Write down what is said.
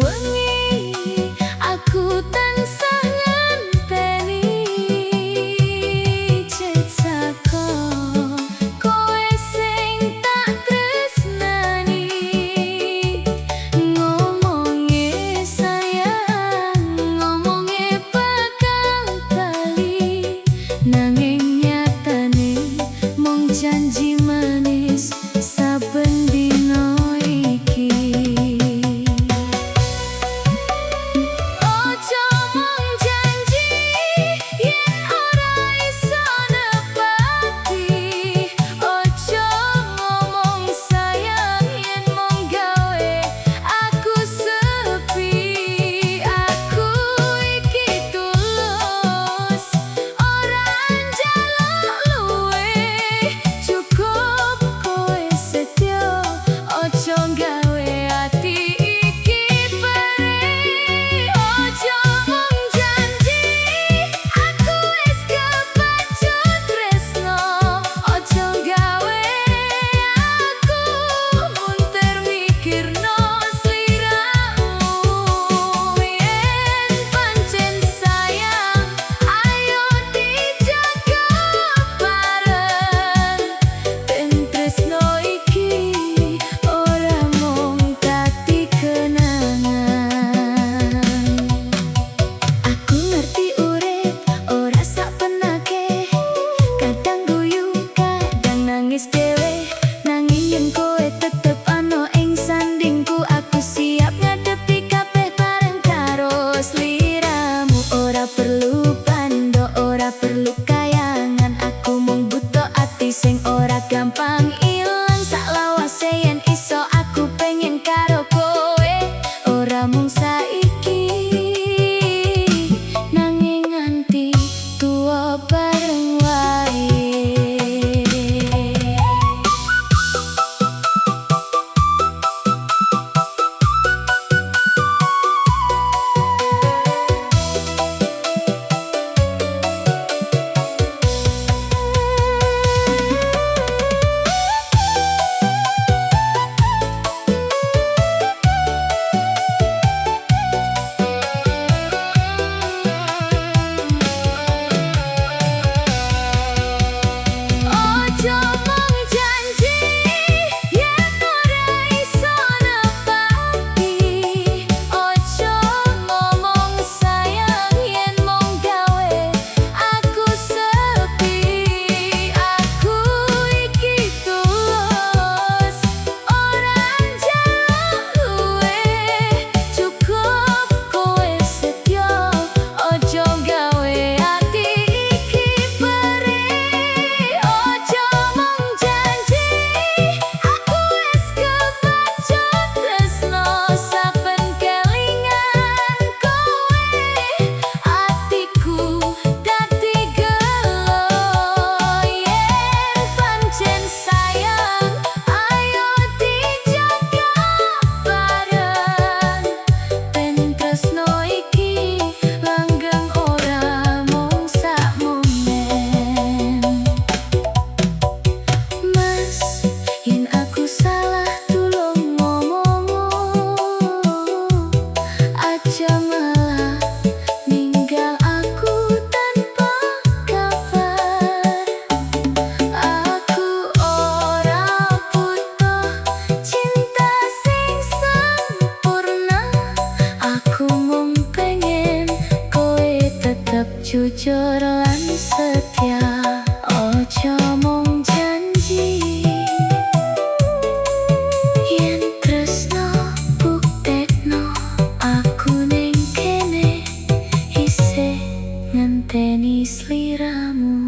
wengi aku tansah ngenteni cetako kowe sing tak tresnani ngomonge sayang ngomonge bakal bali nanging nyatane mung janji manis saben dina iki. Ojo mung janji yen ora iso nepati, ojo ngomong sayang yen mung gawe aku sepi. Aku iki tulus ora njaluk luwih, cukup kowe setya ojo gawe ati iki perih. Ojo mung janji aku wis kepacut tresno, ojo gawe aku munter mikirno sliramu. Yen pancen sayang ayo dijaga bareng, ben tresno iki ora mung dadi kenangan. Aku ngerti urip ora sak penake, kadang guyu kadang nangis dhewe, nanging yen kowe tetep ana ing sandingku aku siap ngadepi kabeh bareng karo sliramu. Ora perlu pando, ora perlu kayangan, aku mung butuh ati sing ora gampang ilang. Saklawase yen iso aku pengen karo kowe, ora mung saiki nanging nganti tuwa bareng wae. Ojo mung janji yen ora iso nepati, ojo ngomong sayang yen mung gawe aku sepi. Aku iki tulus ora njaluk luwih, cukup kowe setya ojo gawe ati iki perih. Ojo mung janji aku wis kepacut tresno, saben kelingan kowe atiku dadi gelo. Yen pancen sayang ayo dijaga bareng, ben tresno iki langgeng ora mung sak momen. Mas, yen aku salah tulung ngomongo, aja malah ninggal aku tanpa kabar. Aku ora butuh cinta sing sempurna, aku mung pengen kowe tetep jujur lan setia. Ojo mung janji yen tresno buktekno, aku ning kene isih ngenteni sliramu.